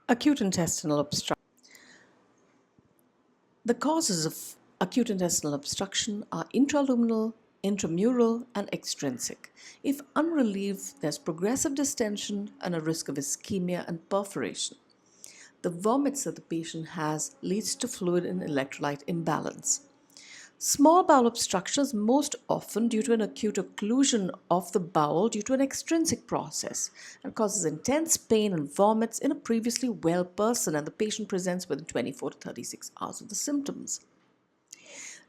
Acute intestinal obstruction. The causes of acute intestinal obstruction are intraluminal, intramural, and extrinsic. If unrelieved, there's progressive distension and a risk of ischemia and perforation. The vomits that the patient has leads to fluid and electrolyte imbalance. Small bowel obstruction is most often due to an acute occlusion of the bowel due to an extrinsic process and causes intense pain and vomits in a previously well person, and the patient presents within 24 to 36 hours of the symptoms.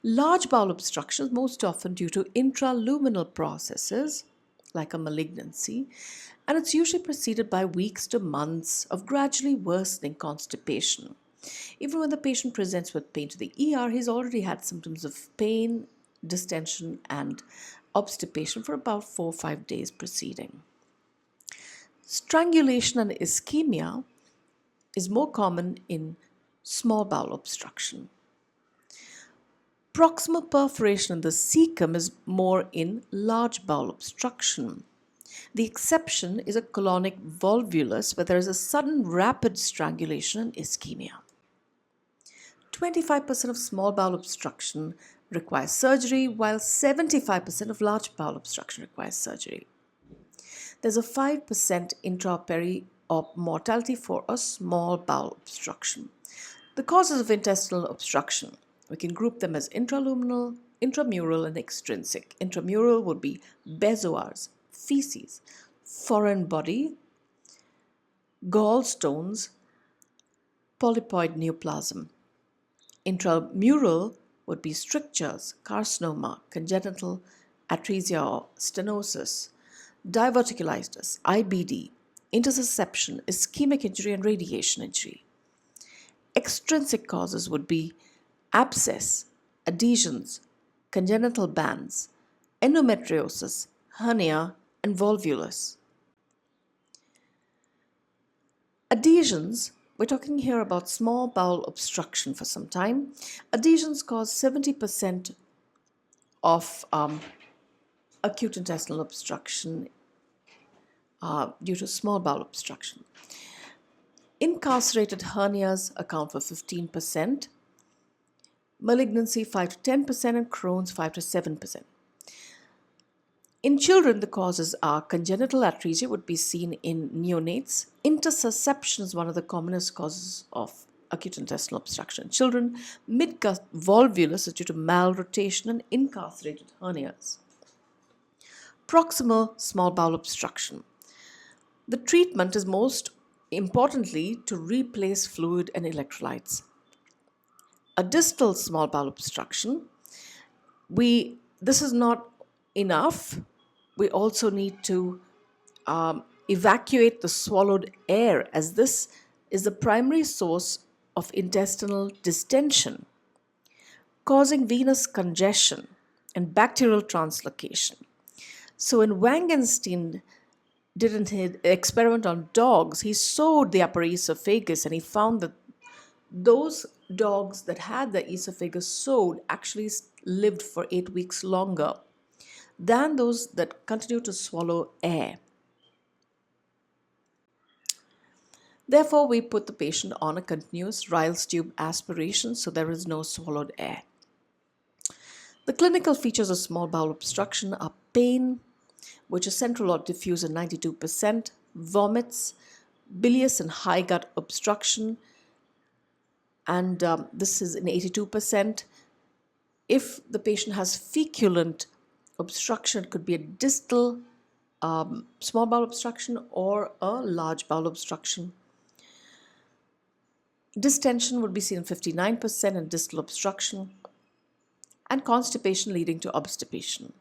Large bowel obstruction is most often due to intraluminal processes like a malignancy, and it's usually preceded by weeks to months of gradually worsening constipation. Even when the patient presents with pain to the ER, he's already had symptoms of pain, distension, and obstipation for about 4 or 5 days preceding. Strangulation and ischemia is more common in small bowel obstruction. Proximal perforation in the cecum is more in large bowel obstruction. The exception is a colonic volvulus, where there is a sudden rapid strangulation and ischemia. 25% of small bowel obstruction requires surgery, while 75% of large bowel obstruction requires surgery. There's a 5% intra-peri-op mortality for a small bowel obstruction. The causes of intestinal obstruction, we can group them as intraluminal, intramural, and extrinsic. Intramural would be bezoars, feces, foreign body, gallstones, polypoid neoplasm. Intramural would be strictures, carcinoma, congenital atresia or stenosis, diverticulitis, IBD, intussusception, ischemic injury, and radiation injury. Extrinsic causes would be abscess, adhesions, congenital bands, endometriosis, hernia, and volvulus. Adhesions, we're talking here about small bowel obstruction for some time. Adhesions cause 70% of acute intestinal obstruction due to small bowel obstruction. Incarcerated hernias account for 15%, malignancy 5 to 10%, and Crohn's 5 to 7%. In children, the causes are congenital atresia, would be seen in neonates. Intussusception is one of the commonest causes of acute intestinal obstruction in children. Midgut volvulus is due to malrotation and incarcerated hernias. Proximal small bowel obstruction. The treatment is most importantly to replace fluid and electrolytes. A distal small bowel obstruction, this is not enough. We also need to evacuate the swallowed air, as this is the primary source of intestinal distension, causing venous congestion and bacterial translocation. So when Wangenstein did an experiment on dogs, he sewed the upper esophagus, and he found that those dogs that had the esophagus sewed actually lived for 8 weeks longer than those that continue to swallow air. Therefore, we put the patient on a continuous Ryle's tube aspiration so there is no swallowed air. The clinical features of small bowel obstruction are pain, which is central or diffuse in 92%, vomits, bilious and high gut obstruction, and this is in 82%. If the patient has feculent obstruction, it could be a distal small bowel obstruction or a large bowel obstruction. Distension would be seen in 59% in distal obstruction, and constipation leading to obstipation.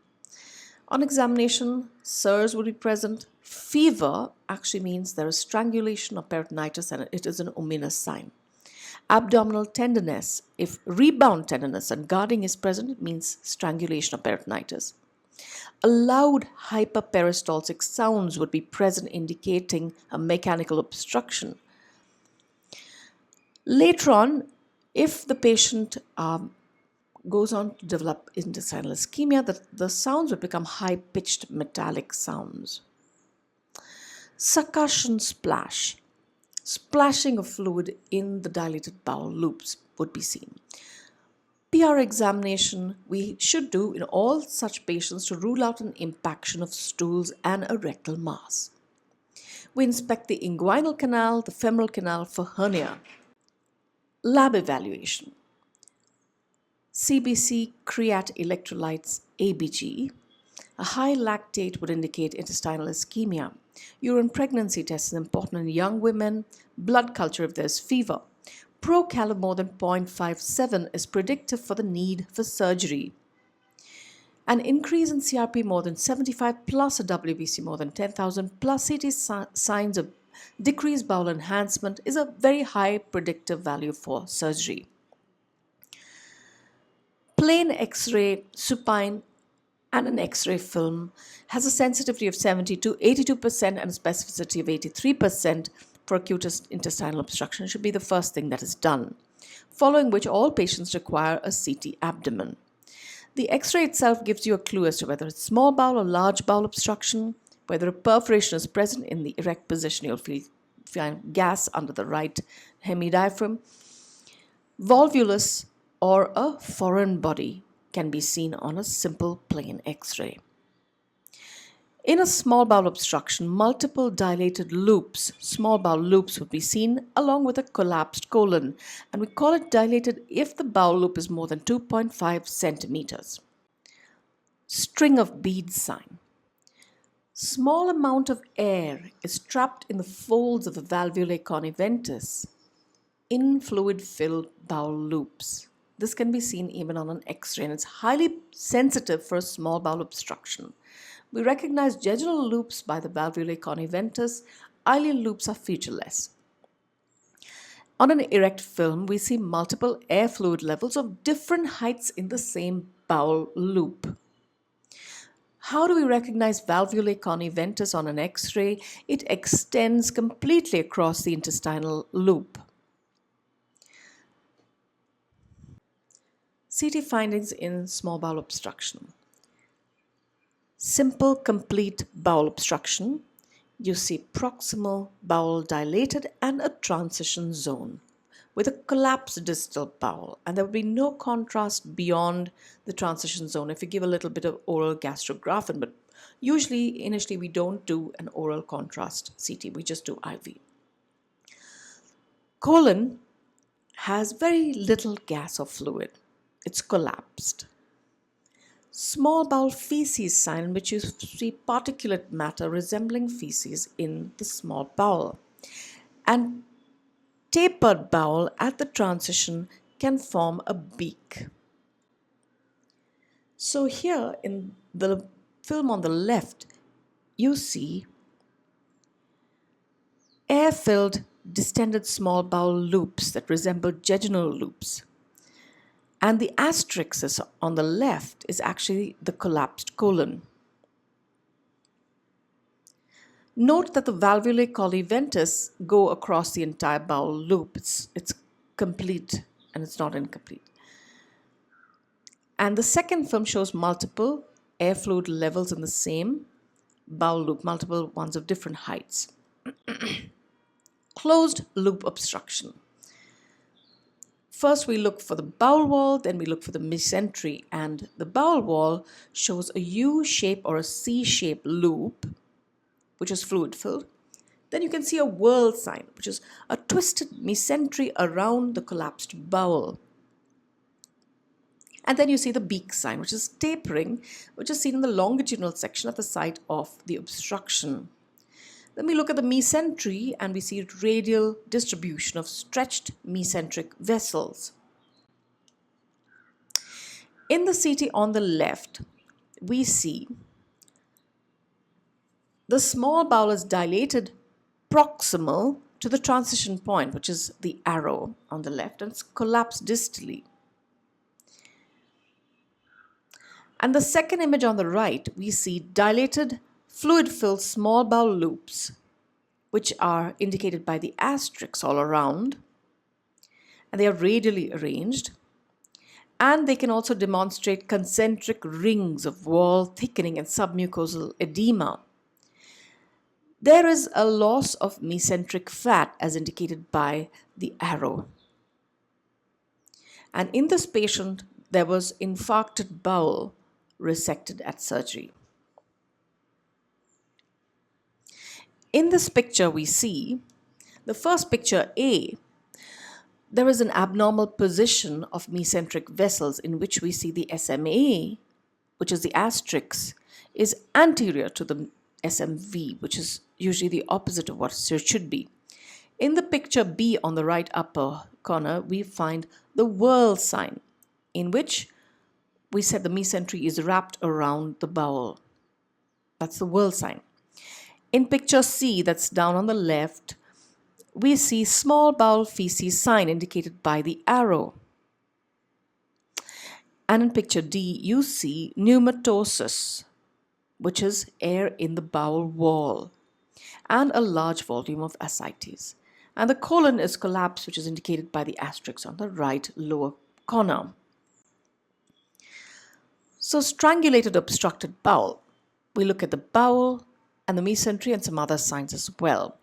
On examination, SIRS would be present. Fever actually means there is strangulation or peritonitis, and it is an ominous sign. Abdominal tenderness, if rebound tenderness and guarding is present, it means strangulation or peritonitis. A loud hyperperistaltic sounds would be present, indicating a mechanical obstruction. Later on, if the patient goes on to develop intestinal ischemia, the sounds would become high-pitched metallic sounds. Succussion splash. Splashing of fluid in the dilated bowel loops would be seen. PR examination we should do in all such patients to rule out an impaction of stools and a rectal mass. We inspect the inguinal canal, the femoral canal for hernia. Lab evaluation. CBC create electrolytes ABG. A high lactate would indicate intestinal ischemia. Urine pregnancy test is important in young women. Blood culture if there's fever. Procalib more than 0.57 is predictive for the need for surgery. An increase in CRP more than 75 plus a WBC more than 10,000 plus CT signs of decreased bowel enhancement is a very high predictive value for surgery. Plain X-ray, supine, and an X-ray film has a sensitivity of 70 to 82% and a specificity of 83% for acute intestinal obstruction. It should be the first thing that is done, following which all patients require a CT abdomen. The X-ray itself gives you a clue as to whether it's small bowel or large bowel obstruction, whether a perforation is present in the erect position. You'll find gas under the right hemidiaphragm. Volvulus or a foreign body can be seen on a simple plain X-ray. In a small bowel obstruction, multiple dilated loops, small bowel loops, would be seen along with a collapsed colon, and we call it dilated if the bowel loop is more than 2.5 centimeters. String of beads sign. Small amount of air is trapped in the folds of the valvulae coniventus in fluid-filled bowel loops. This can be seen even on an X-ray, and it's highly sensitive for a small bowel obstruction. We recognize jejunal loops by the valvulae coniventus. Ileal loops are featureless. On an erect film, we see multiple air fluid levels of different heights in the same bowel loop. How do we recognize valvulae coniventus on an X-ray? It extends completely across the intestinal loop. CT findings in small bowel obstruction. Simple complete bowel obstruction. You see proximal bowel dilated and a transition zone with a collapsed distal bowel, and there will be no contrast beyond the transition zone if you give a little bit of oral gastrographin, but usually initially we don't do an oral contrast CT, we just do IV. Colon has very little gas or fluid. It's collapsed. Small bowel feces sign, in which you see particulate matter resembling feces in the small bowel. And tapered bowel at the transition can form a beak. So here in the film on the left, you see air-filled distended small bowel loops that resemble jejunal loops. And the asterisk on the left is actually the collapsed colon. Note that the valvulae coniventus go across the entire bowel loop. It's complete and it's not incomplete. And the second film shows multiple air fluid levels in the same bowel loop, multiple ones of different heights. Closed loop obstruction. First we look for the bowel wall, then we look for the mesentery, and the bowel wall shows a U-shape or a C-shaped loop, which is fluid filled. Then you can see a whirl sign, which is a twisted mesentery around the collapsed bowel. And then you see the beak sign, which is tapering, which is seen in the longitudinal section at the site of the obstruction. Then we look at the mesentery and we see radial distribution of stretched mesenteric vessels. In the CT on the left, we see the small bowel is dilated proximal to the transition point, which is the arrow on the left, and it's collapsed distally. And the second image on the right, we see dilated fluid-filled small bowel loops, which are indicated by the asterisks all around, and they are radially arranged, and they can also demonstrate concentric rings of wall thickening and submucosal edema. There is a loss of mesenteric fat as indicated by the arrow. And in this patient, there was infarcted bowel resected at surgery. In this picture, we see the first picture A. There is an abnormal position of mesenteric vessels in which we see the SMA, which is the asterisk, is anterior to the SMV, which is usually the opposite of what it should be. In the picture B on the right upper corner, we find the whirl sign, in which we said the mesentery is wrapped around the bowel. That's the whirl sign. In picture C, that's down on the left, we see small bowel feces sign indicated by the arrow. And in picture D, you see pneumatosis, which is air in the bowel wall, and a large volume of ascites. And the colon is collapsed, which is indicated by the asterisk on the right lower corner. So strangulated obstructed bowel. We look at the bowel and the mesentery and some other signs as well.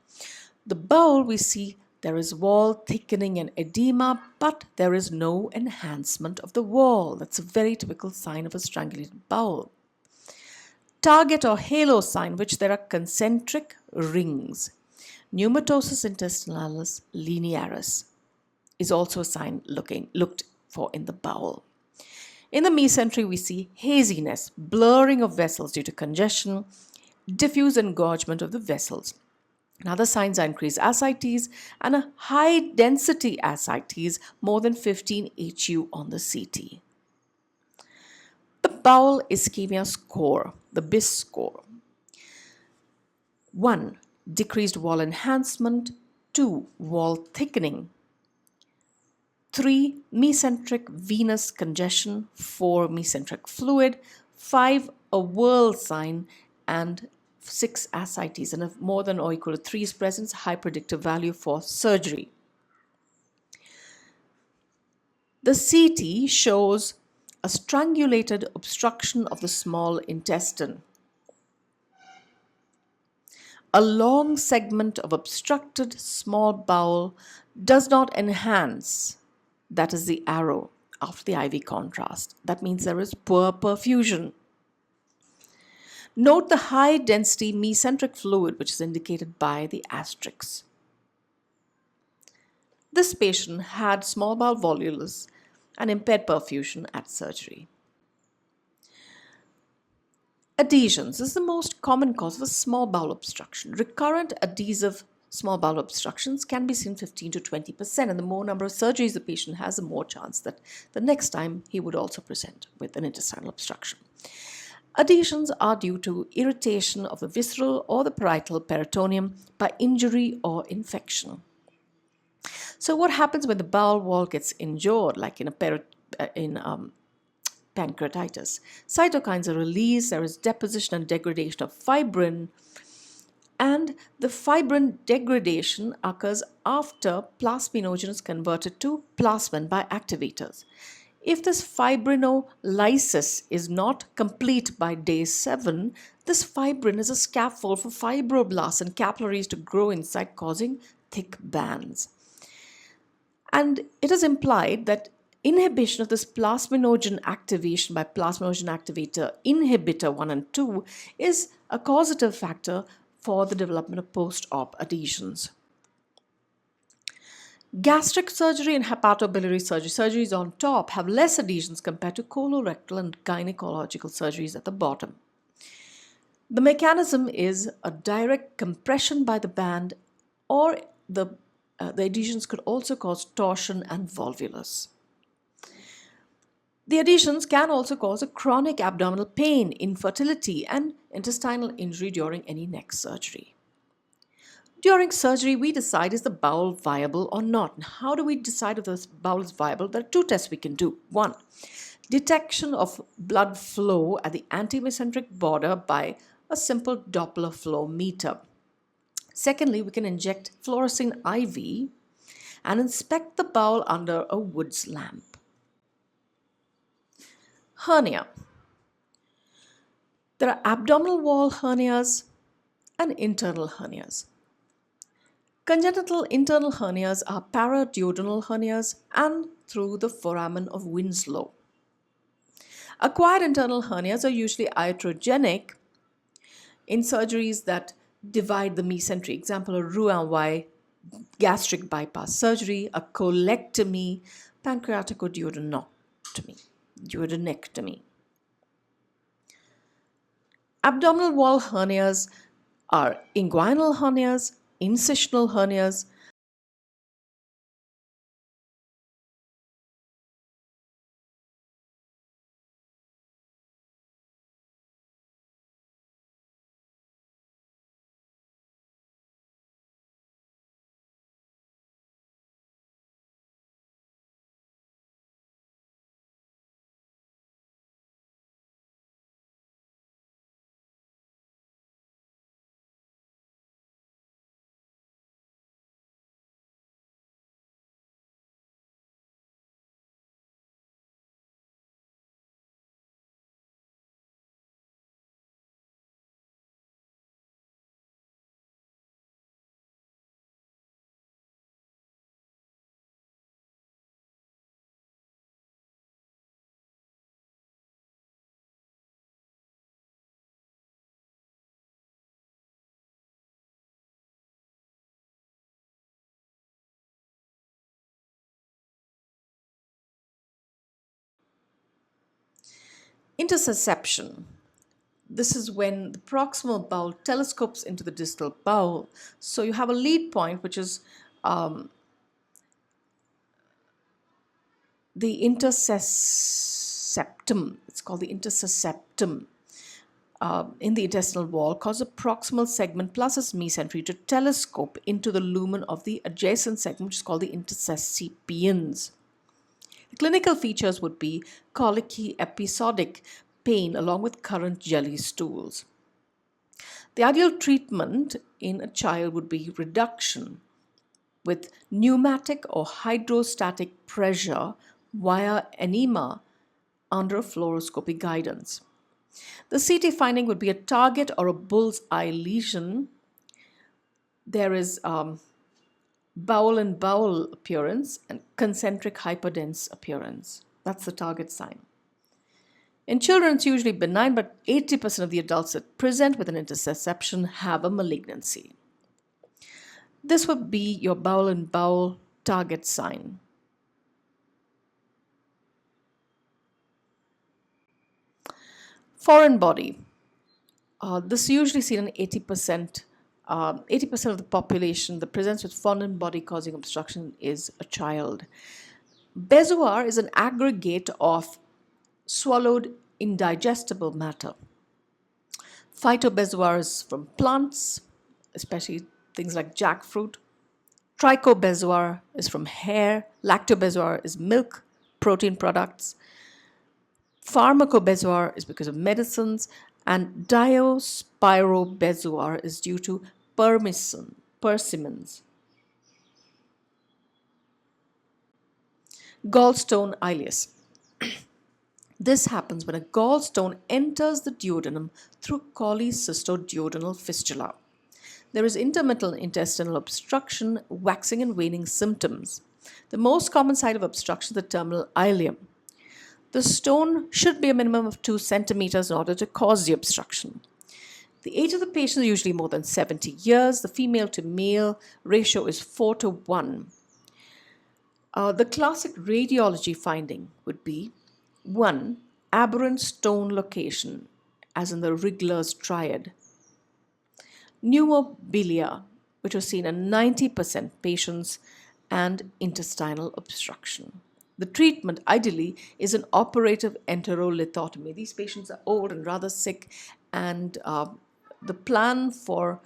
The bowel, we see there is wall thickening and edema, but there is no enhancement of the wall. That's a very typical sign of a strangulated bowel. Target or halo sign, which there are concentric rings. Pneumatosis intestinalis linearis is also a sign looked for in the bowel. In the mesentery, we see haziness, blurring of vessels due to congestion, diffuse engorgement of the vessels. And other signs are increased ascites and a high density ascites, more than 15 HU on the CT. The bowel ischemia score, the BIS score. 1. Decreased wall enhancement. 2. Wall thickening. 3. Mesenteric venous congestion. 4. Mesenteric fluid. 5. A whirl sign. And 6 ascites, and if more than or equal to 3 is present, high predictive value for surgery. The CT shows a strangulated obstruction of the small intestine. A long segment of obstructed small bowel does not enhance, that is the arrow after the IV contrast. That means there is poor perfusion. Note the high density mesenteric fluid, which is indicated by the asterisk. This patient had small bowel volvulus and impaired perfusion at surgery. Adhesions is the most common cause of a small bowel obstruction. Recurrent adhesive small bowel obstructions can be seen 15 to 20%, and the more number of surgeries the patient has, the more chance that the next time he would also present with an intestinal obstruction. Adhesions are due to irritation of the visceral or the parietal peritoneum by injury or infection. So what happens when the bowel wall gets injured, like in pancreatitis? Cytokines are released, there is deposition and degradation of fibrin, and the fibrin degradation occurs after plasminogen is converted to plasmin by activators. If this fibrinolysis is not complete by day 7, this fibrin is a scaffold for fibroblasts and capillaries to grow inside, causing thick bands. And it is implied that inhibition of this plasminogen activation by plasminogen activator inhibitor 1 and 2 is a causative factor for the development of post-op adhesions. Gastric surgery and hepatobiliary surgery, surgeries on top, have less adhesions compared to colorectal and gynecological surgeries at the bottom. The mechanism is a direct compression by the band, or the adhesions could also cause torsion and volvulus. The adhesions can also cause a chronic abdominal pain, infertility, and intestinal injury during any neck surgery. During surgery, we decide is the bowel viable or not. And how do we decide if the bowel is viable? There are 2 tests we can do. 1, detection of blood flow at the antimesenteric border by a simple Doppler flow meter. Secondly, we can inject fluorescein IV and inspect the bowel under a Wood's lamp. Hernia. There are abdominal wall hernias and internal hernias. Congenital internal hernias are paraduodenal hernias and through the foramen of Winslow. Acquired internal hernias are usually iatrogenic in surgeries that divide the mesentery. Example, a Roux-en-Y gastric bypass surgery, a colectomy, duodenectomy. Abdominal wall hernias are inguinal hernias, incisional hernias, intersusception. This is when the proximal bowel telescopes into the distal bowel. So you have a lead point, which is the intersusceptum. It's called the intersusceptum in the intestinal wall, causes a proximal segment plus its mesentery to telescope into the lumen of the adjacent segment, which is called the intersuscipiens. The clinical features would be colicky episodic pain along with current jelly stools. The ideal treatment in a child would be reduction with pneumatic or hydrostatic pressure via enema under a fluoroscopy guidance. The CT finding would be a target or a bull's eye lesion. There is bowel and bowel appearance and concentric hyperdense appearance. That's the target sign. In children, it's usually benign, but 80% of the adults that present with an intersusception have a malignancy. This would be your bowel and bowel target sign. Foreign body. This is usually seen in 80%. 80% of the population that presents with foreign body causing obstruction is a child. Bezoar is an aggregate of swallowed indigestible matter. Phytobezoar is from plants, especially things like jackfruit. Trichobezoar is from hair. Lactobezoar is milk, protein products. Pharmacobezoar is because of medicines. And Diospyrobezoar is due to persimmons. Gallstone ileus. This happens when a gallstone enters the duodenum through cholecystoduodenal fistula. There is intermittent intestinal obstruction, waxing and waning symptoms. The most common site of obstruction is the terminal ileum. The stone should be a minimum of 2 centimeters in order to cause the obstruction. The age of the patient is usually more than 70 years. The female to male ratio is 4:1. The classic radiology finding would be 1. Aberrant stone location, as in the Rigler's triad. Pneumobilia, which was seen in 90% patients, and intestinal obstruction. The treatment, ideally, is an operative enterolithotomy. These patients are old and rather sick, and the plan for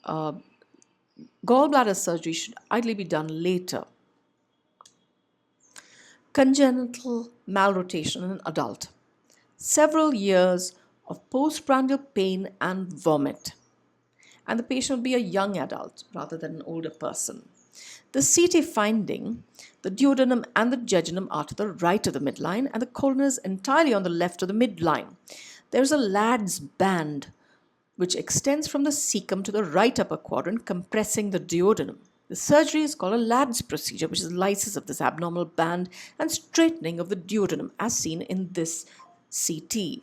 gallbladder surgery should ideally be done later. Congenital malrotation in an adult. Several years of postprandial pain and vomit. And the patient will be a young adult rather than an older person. The CT finding, the duodenum and the jejunum are to the right of the midline, and the colon is entirely on the left of the midline. There's a lad's band which extends from the cecum to the right upper quadrant, compressing the duodenum. The surgery is called a Ladd's procedure, which is lysis of this abnormal band and straightening of the duodenum, as seen in this CT.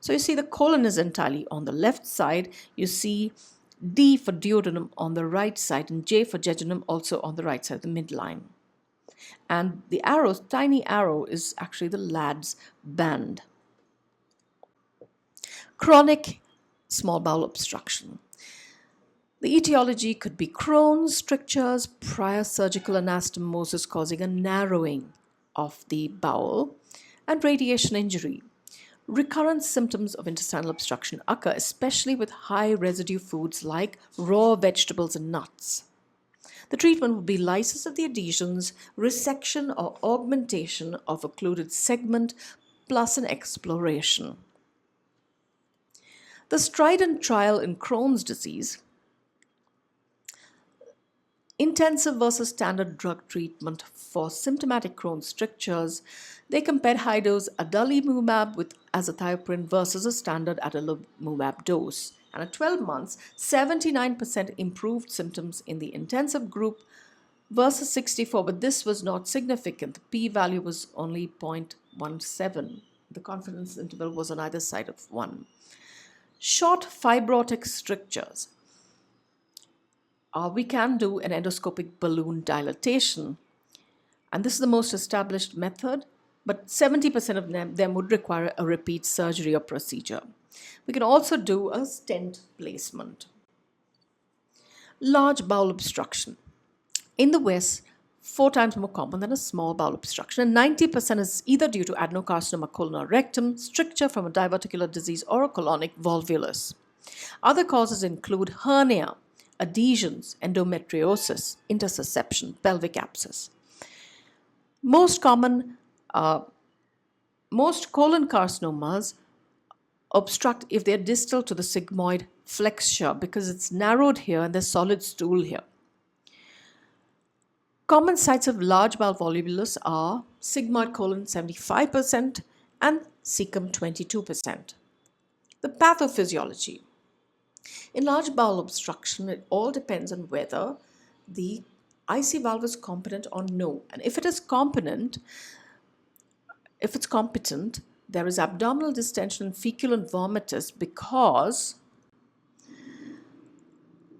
So you see the colon is entirely on the left side. You see D for duodenum on the right side and J for jejunum also on the right side of the midline. And the arrow, tiny arrow, is actually the Ladd's band. Chronic small bowel obstruction. The etiology could be Crohn's, strictures, prior surgical anastomosis causing a narrowing of the bowel, and radiation injury. Recurrent symptoms of intestinal obstruction occur especially with high residue foods like raw vegetables and nuts. The treatment would be lysis of the adhesions, resection or augmentation of occluded segment, plus an exploration. The Strident trial in Crohn's disease, intensive versus standard drug treatment for symptomatic Crohn's strictures, they compared high-dose adalimumab with azathioprine versus a standard adalimumab dose. And at 12 months, 79% improved symptoms in the intensive group versus 64, but this was not significant. The p-value was only 0.17. The confidence interval was on either side of 1. Short fibrotic strictures. We can do an endoscopic balloon dilatation, and this is the most established method, but 70% of them would require a repeat surgery or procedure. We can also do a stent placement. Large bowel obstruction. In the West, 4 times more common than a small bowel obstruction, and 90% is either due to adenocarcinoma colon or rectum, stricture from a diverticular disease, or a colonic volvulus. Other causes include hernia, adhesions, endometriosis, intersusception, pelvic abscess. Most colon carcinomas obstruct if they're distal to the sigmoid flexure because it's narrowed here and there's solid stool here. Common sites of large bowel volvulus are sigmoid colon 75% and cecum 22%. The pathophysiology. In large bowel obstruction, it all depends on whether the IC valve is competent or no. And if it's competent, there is abdominal distension and feculent vomitus because,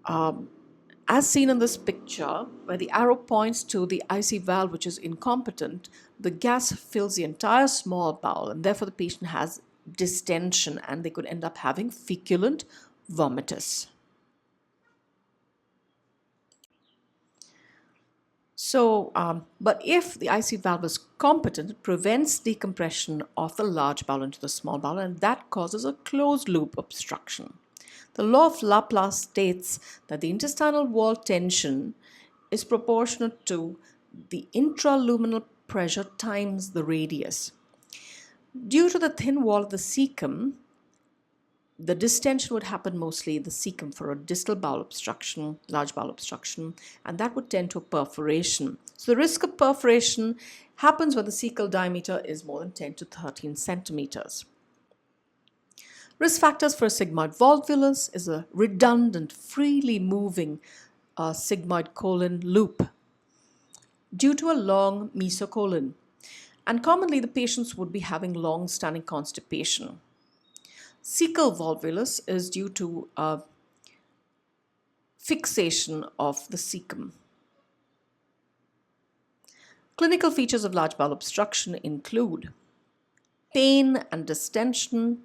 as seen in this picture, where the arrow points to the IC valve which is incompetent, the gas fills the entire small bowel and therefore the patient has distension and they could end up having feculent vomitus. So, but if the IC valve is competent, it prevents decompression of the large bowel into the small bowel, and that causes a closed loop obstruction. The law of Laplace states that the intestinal wall tension is proportionate to the intraluminal pressure times the radius. Due to the thin wall of the cecum, the distension would happen mostly in the cecum for a distal bowel obstruction, large bowel obstruction, and that would tend to a perforation. So the risk of perforation happens when the cecal diameter is more than 10 to 13 centimeters. Risk factors for a sigmoid volvulus is a redundant, freely moving sigmoid colon loop due to a long mesocolon. And commonly the patients would be having long-standing constipation. Cecal volvulus is due to fixation of the cecum. Clinical features of large bowel obstruction include pain and distension,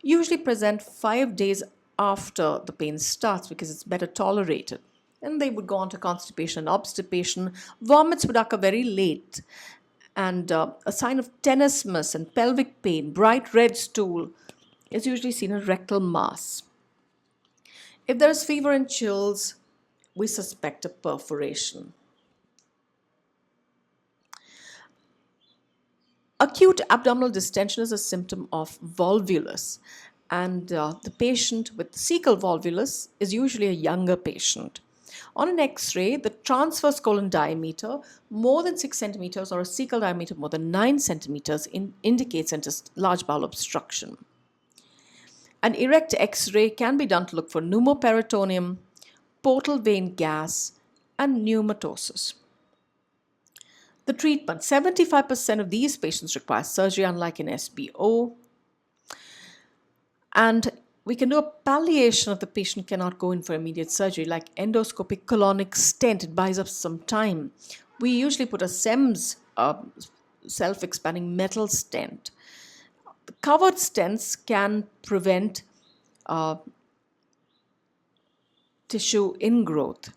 usually present 5 days after the pain starts because it's better tolerated. And they would go on to constipation and obstipation. Vomits would occur very late. And a sign of tenesmus and pelvic pain, bright red stool, is usually seen in rectal mass. If there is fever and chills, we suspect a perforation. Acute abdominal distension is a symptom of volvulus, and the patient with cecal volvulus is usually a younger patient. On an X-ray, the transverse colon diameter more than 6 centimeters or a cecal diameter more than 9 centimeters indicates large bowel obstruction. An erect X-ray can be done to look for pneumoperitoneum, portal vein gas, and pneumatosis. The treatment: 75% of these patients require surgery, unlike in SBO. And we can do a palliation if the patient cannot go in for immediate surgery, like endoscopic colonic stent. It buys up some time. We usually put a SEMS, self-expanding metal stent. Covered stents can prevent tissue ingrowth.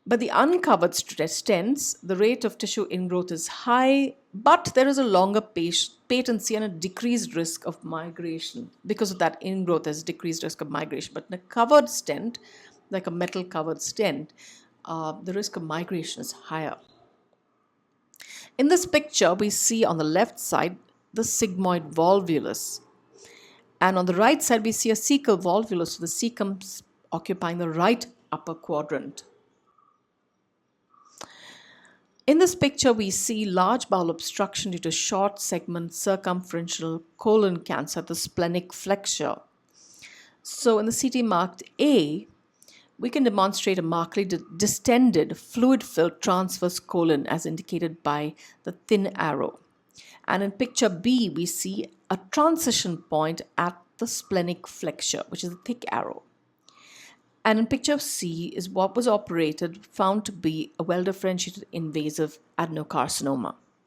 But the uncovered stents, the rate of tissue ingrowth is high, but there is a longer patency and a decreased risk of migration. Because of that ingrowth, there's decreased risk of migration. But in a covered stent, like a metal covered stent, the risk of migration is higher. In this picture, we see on the left side the sigmoid volvulus. And on the right side, we see a cecal volvulus, with the cecum occupying the right upper quadrant. In this picture, we see large bowel obstruction due to short segment circumferential colon cancer, the splenic flexure. So in the CT marked A, we can demonstrate a markedly distended fluid-filled transverse colon as indicated by the thin arrow. And in picture B, we see a transition point at the splenic flexure, which is the thick arrow. And in picture C is what was operated, found to be a well-differentiated invasive adenocarcinoma.